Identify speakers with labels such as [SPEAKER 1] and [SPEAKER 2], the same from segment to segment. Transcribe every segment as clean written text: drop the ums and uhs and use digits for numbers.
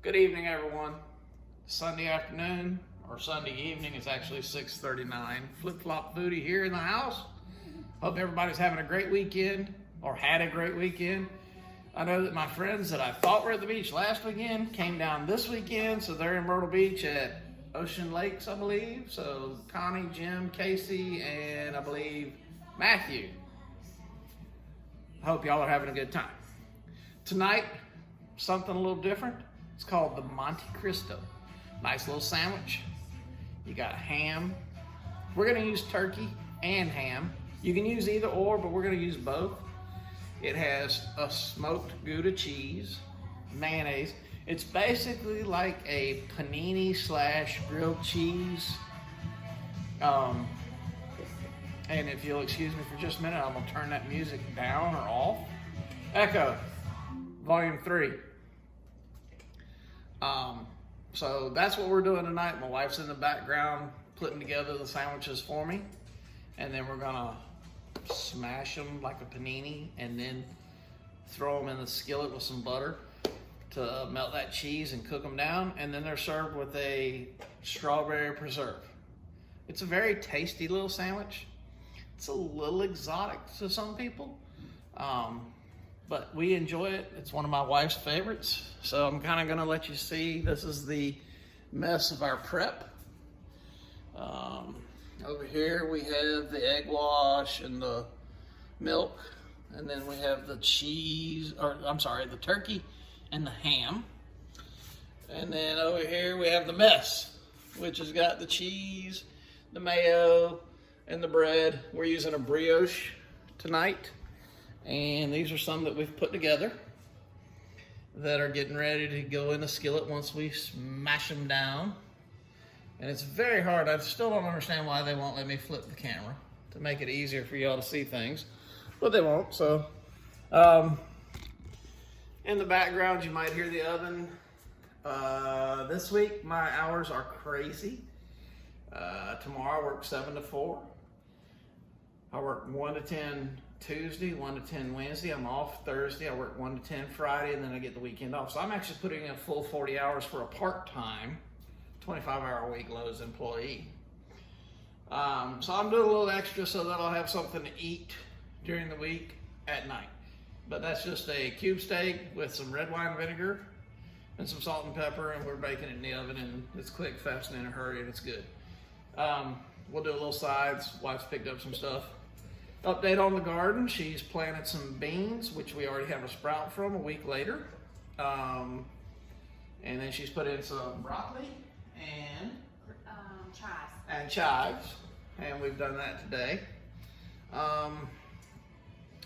[SPEAKER 1] Good evening, everyone. Sunday afternoon, or Sunday evening, it's actually 6:39. Flip Flop Foodie here in the house. Hope everybody's having a great weekend, or had a great weekend. I know that my friends that I thought were at the beach last weekend came down this weekend, so they're in Myrtle Beach at Ocean Lakes, I believe. So Connie, Jim, Casey, and I believe Matthew. I hope y'all are having a good time. Tonight, something a little different. It's called the Monte Cristo. Nice little sandwich. You got ham. We're gonna use turkey and ham. You can use either or, but we're gonna use both. It has a smoked Gouda cheese, mayonnaise. It's basically like a panini slash grilled cheese. And if you'll excuse me for just a minute, I'm gonna turn that music down or off. Echo, volume 3. So that's what we're doing tonight. My wife's in the background putting together the sandwiches for me. And then we're gonna smash them like a panini and then throw them in the skillet with some butter to melt that cheese and cook them down. And then they're served with a strawberry preserve. It's a very tasty little sandwich. It's a little exotic to some people, but we enjoy it. It's one of my wife's favorites. So I'm kind of gonna let you see, this is the mess of our prep. Over here we have the egg wash and the milk, and then we have the cheese, or I'm sorry, the turkey and the ham. And then over here we have the mess, which has got the cheese, the mayo, and the bread. We're using a brioche tonight. And these are some that we've put together that are getting ready to go in the skillet once we smash them down. And it's very hard. I still don't understand why they won't let me flip the camera to make it easier for y'all to see things, but they won't. So in the background, you might hear the oven. This week, my hours are crazy. Tomorrow I work 7 to 4. I work 1 to 10 Tuesday, 1 to 10 Wednesday. I'm off Thursday. I work 1 to 10 Friday, and then I get the weekend off. So I'm actually putting in a full 40 hours for a part-time, 25-hour-a-week Lowe's employee. So I'm doing a little extra so that I'll have something to eat during the week at night. But that's just a cube steak with some red wine vinegar and some salt and pepper, and we're baking it in the oven, and it's quick, fast, and in a hurry, and it's good. We'll do a little sides. Wife's picked up some stuff. Update on the garden. She's planted some beans, which we already have a sprout from a week later. And then she's put in some broccoli and chives. And we've done that today.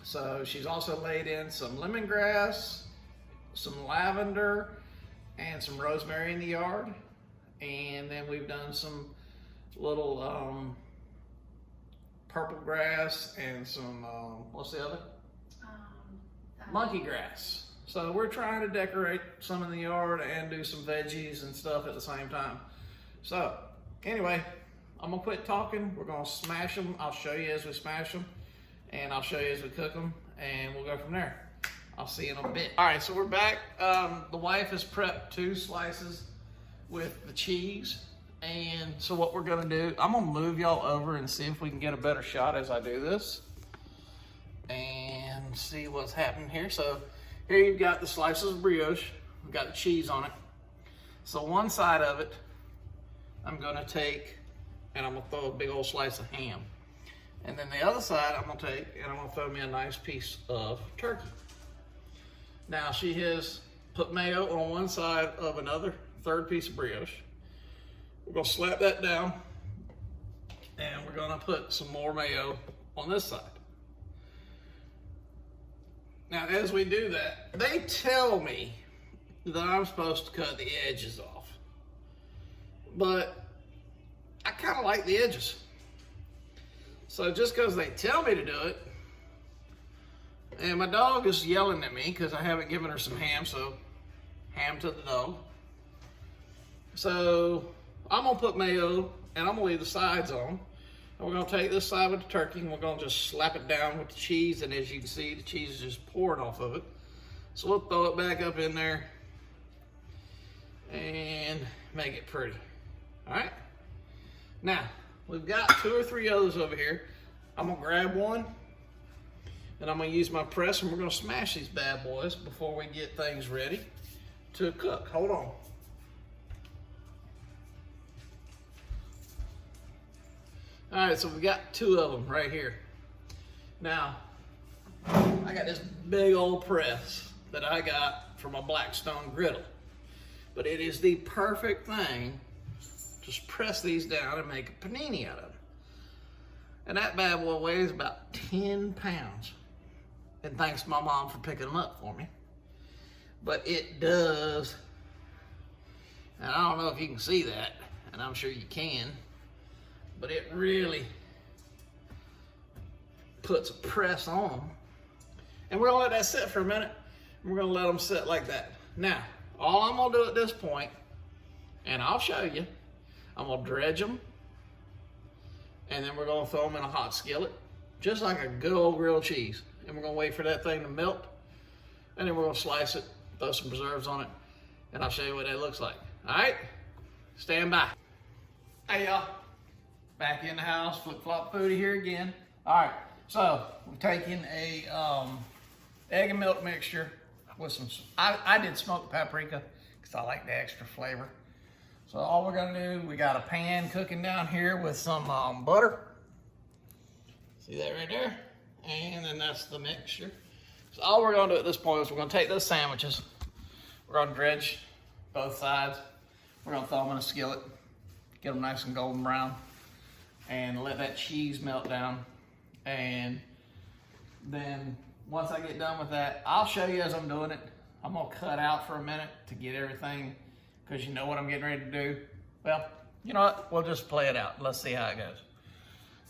[SPEAKER 1] So she's also laid in some lemongrass, some lavender, and some rosemary in the yard. And then we've done some little purple grass and some, what's the other? Monkey grass. So we're trying to decorate some in the yard and do some veggies and stuff at the same time. So anyway, I'm gonna quit talking. We're gonna smash them. I'll show you as we smash them, and I'll show you as we cook them, and we'll go from there. I'll see you in a bit. All right, so we're back. The wife has prepped 2 slices with the cheese. And so what we're gonna do, I'm gonna move y'all over and see if we can get a better shot as I do this and see what's happening here. So here you've got the slices of brioche. We've got the cheese on it. So one side of it, I'm gonna take and I'm gonna throw a big old slice of ham. And then the other side I'm gonna take and I'm gonna throw me a nice piece of turkey. Now she has put mayo on one side of another 3rd piece of brioche. We're gonna slap that down, and we're gonna put some more mayo on this side. Now, as we do that, they tell me that I'm supposed to cut the edges off, but I kind of like the edges. So just because they tell me to do it, and my dog is yelling at me because I haven't given her some ham, so ham to the dog. So I'm gonna put mayo and I'm gonna leave the sides on. And we're gonna take this side with the turkey and we're gonna just slap it down with the cheese. And as you can see, the cheese is just pouring off of it. So we'll throw it back up in there. and make it pretty. All right. Now, we've got 2 or 3 others over here. I'm gonna grab one and I'm gonna use my press and we're gonna smash these bad boys before we get things ready to cook. Hold on. All right, so we got 2 of them right here. Now, I got this big old press that I got from a Blackstone griddle, but it is the perfect thing. Just press these down and make a panini out of them. And that bad boy weighs about 10 pounds. And thanks to my mom for picking them up for me. But it does, and I don't know if you can see that, and I'm sure you can, but it really puts a press on them. And we're gonna let that sit for a minute. We're gonna let them sit like that. Now, all I'm gonna do at this point, and I'll show you, I'm gonna dredge them, and then we're gonna throw them in a hot skillet, just like a good old grilled cheese. And we're gonna wait for that thing to melt, and then we're gonna slice it, throw some preserves on it, and I'll show you what that looks like. All right, stand by. Hey y'all, back in the house, Flip Flop Foodie here again. All right, so we're taking a egg and milk mixture with some, I did smoked paprika because I like the extra flavor. So all we're gonna do, we got a pan cooking down here with some butter. See that right there? And then that's the mixture. So all we're gonna do at this point is we're gonna take those sandwiches, we're gonna dredge both sides, we're gonna throw them in a skillet, get them nice and golden brown, and let that cheese melt down. And then once I get done with that, I'll show you as I'm doing it. I'm gonna cut out for a minute to get everything, because you know what I'm getting ready to do. Well, you know what? We'll just play it out. Let's see how it goes.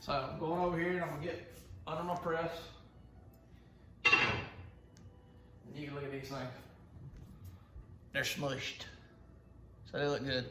[SPEAKER 1] So I'm going over here and I'm gonna get under my press. And you can look at these things. They're smushed. So they look good.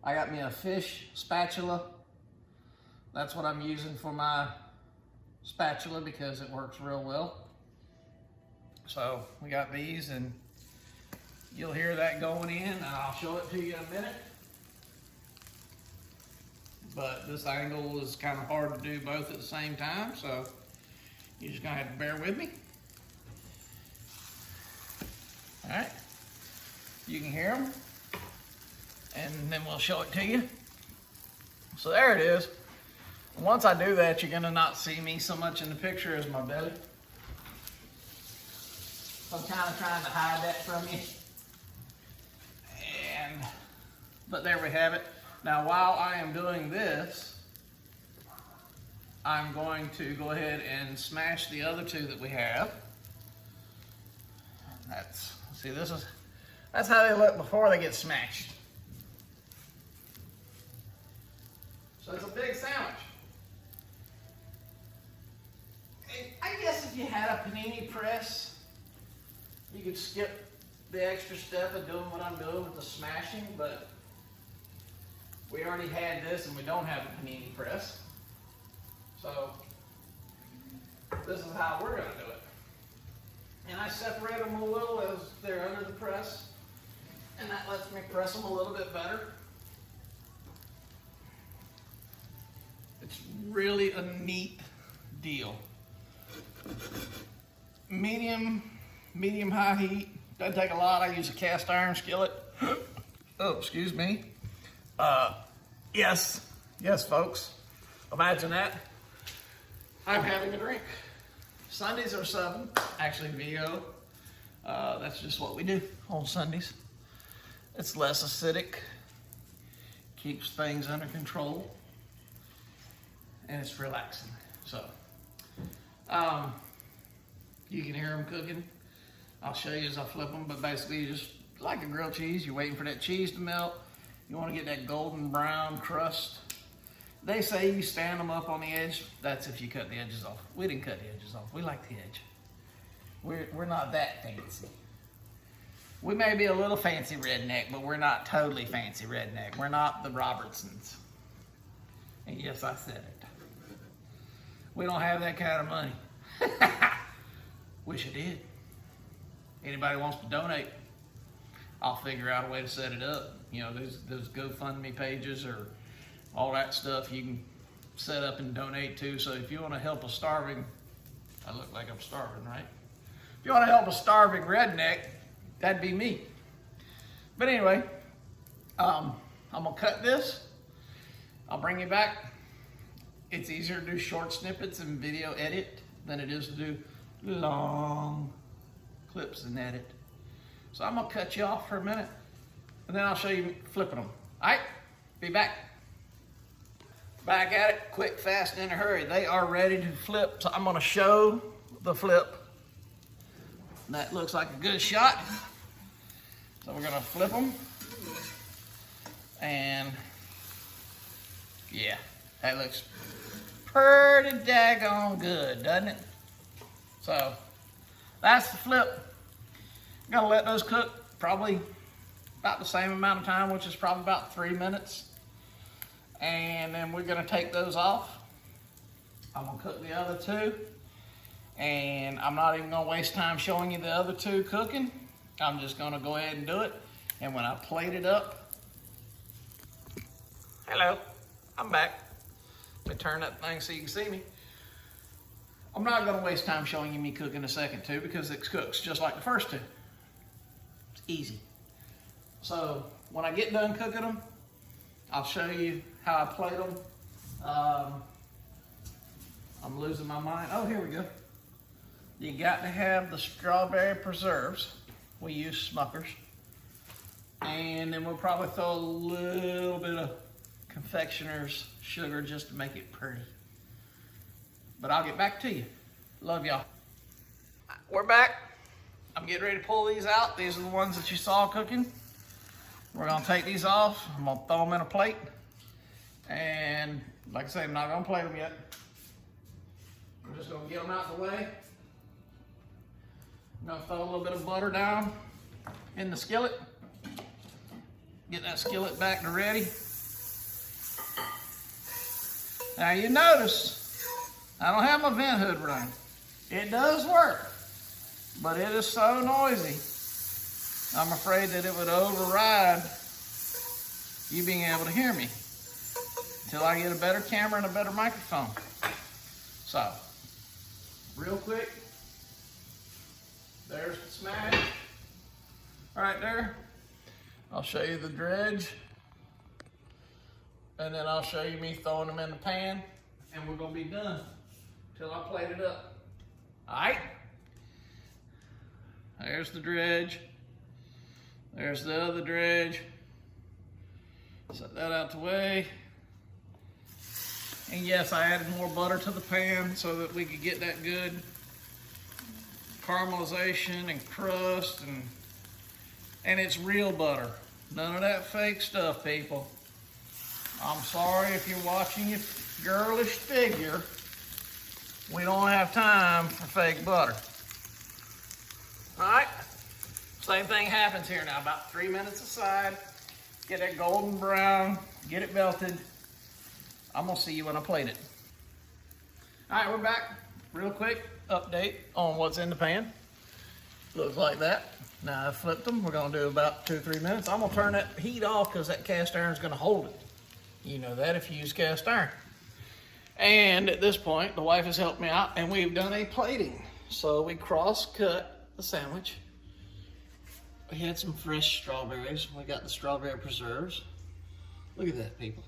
[SPEAKER 1] I got me a fish spatula. That's what I'm using for my spatula because it works real well. So we got these, and you'll hear that going in, and I'll show it to you in a minute. But this angle is kind of hard to do both at the same time, so you're just gonna have to bear with me. All right, you can hear them, and then we'll show it to you. So there it is. Once I do that, you're gonna not see me so much in the picture as my belly. I'm kind of trying to hide that from you. But there we have it. Now, while I am doing this, I'm going to go ahead and smash the other 2 that we have. That's how they look before they get smashed. So it's a big sandwich. And I guess if you had a panini press, you could skip the extra step of doing what I'm doing with the smashing, but we already had this and we don't have a panini press. So this is how we're gonna do it. And I separate them a little as they're under the press, and that lets me press them a little bit better. It's really a neat deal. Medium high heat, doesn't take a lot. I use a cast iron skillet. Oh, excuse me. Yes, folks. Imagine that. I'm having a drink. Sundays are 7, actually VO. That's just what we do on Sundays. It's less acidic, keeps things under control, and it's relaxing. So, you can hear them cooking. I'll show you as I flip them, but basically you just, like a grilled cheese, you're waiting for that cheese to melt. You want to get that golden brown crust. They say you stand them up on the edge. That's if you cut the edges off. We didn't cut the edges off. We like the edge. We're not that fancy. We may be a little fancy redneck, but we're not totally fancy redneck. We're not the Robertsons. And yes, I said it. We don't have that kind of money. Wish I did. Anybody wants to donate, I'll figure out a way to set it up. You know, those GoFundMe pages or all that stuff you can set up and donate to. So if you want to help a starving, I look like I'm starving, right? If you want to help a starving redneck, that'd be me. But anyway, I'm gonna cut this. I'll bring you back. It's easier to do short snippets and video edit than it is to do long clips and edit. So I'm gonna cut you off for a minute and then I'll show you flipping them. All right, be back. Back at it, quick, fast, and in a hurry. They are ready to flip, so I'm gonna show the flip. That looks like a good shot. So we're gonna flip them. And yeah, that looks pretty daggone good, doesn't it? So that's the flip. I'm gonna let those cook probably about the same amount of time, which is probably about 3 minutes. And then we're gonna take those off. I'm gonna cook the other two. And I'm not even gonna waste time showing you the other two cooking. I'm just gonna go ahead and do it. And when I plate it up, hello, I'm back. Let me turn that thing so you can see me. I'm not gonna waste time showing you me cooking the second two because it cooks just like the first two. It's easy. So when I get done cooking them, I'll show you how I plate them. I'm losing my mind. Oh, here we go. You got to have the strawberry preserves. We use Smuckers. And then we'll probably throw a little bit of confectioner's sugar just to make it pretty. But I'll get back to you. Love y'all. We're back. I'm getting ready to pull these out. These are the ones that you saw cooking. We're gonna take these off. I'm gonna throw them in a plate. And like I said, I'm not gonna plate them yet. I'm just gonna get them out of the way. I'm gonna throw a little bit of butter down in the skillet. Get that skillet back to ready. Now you notice, I don't have my vent hood running. It does work, but it is so noisy. I'm afraid that it would override you being able to hear me until I get a better camera and a better microphone. So, real quick, there's the smash right there. I'll show you the dredge, and then I'll show you me throwing them in the pan, and we're gonna be done till I plate it up. All right? There's the dredge. There's the other dredge. Set that out the way. And yes, I added more butter to the pan so that we could get that good caramelization and crust, and it's real butter. None of that fake stuff, people. I'm sorry if you're watching your girlish figure. We don't have time for fake butter. All right? Same thing happens here now. About 3 minutes aside. Get that golden brown. Get it melted. I'm gonna see you when I plate it. All right, we're back. Real quick update on what's in the pan. Looks like that. Now I flipped them. We're gonna do about 2 or 3 minutes. I'm gonna turn that heat off because that cast iron is gonna hold it. You know that if you use cast iron. And at this point, the wife has helped me out and we've done a plating. So we cross-cut the sandwich. We had some fresh strawberries. We got the strawberry preserves. Look at that, people.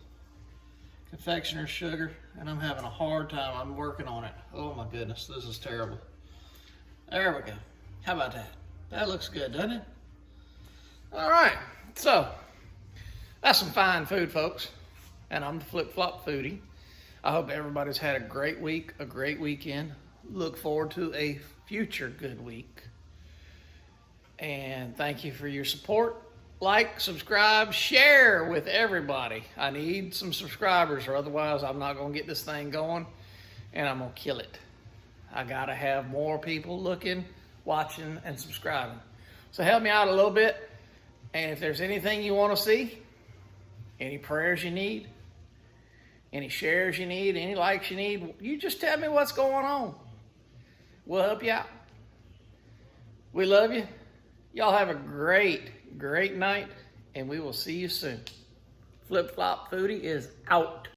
[SPEAKER 1] Confectioner's sugar, and I'm having a hard time. I'm working on it. Oh my goodness, this is terrible. There we go. How about that? That looks good, doesn't it? All right, so that's some fine food, folks. And I'm the Flip Flop Foodie. I hope everybody's had a great week, a great weekend. Look forward to a future good week. And thank you for your support. Like, subscribe, share with everybody. I need some subscribers or otherwise I'm not gonna get this thing going and I'm gonna kill it. I gotta have more people looking, watching, and subscribing. So help me out a little bit. And if there's anything you wanna see, any prayers you need, any shares you need, any likes you need, you just tell me what's going on. We'll help you out. We love you. Y'all have a great, great night, and we will see you soon. Flip Flop Foodie is out.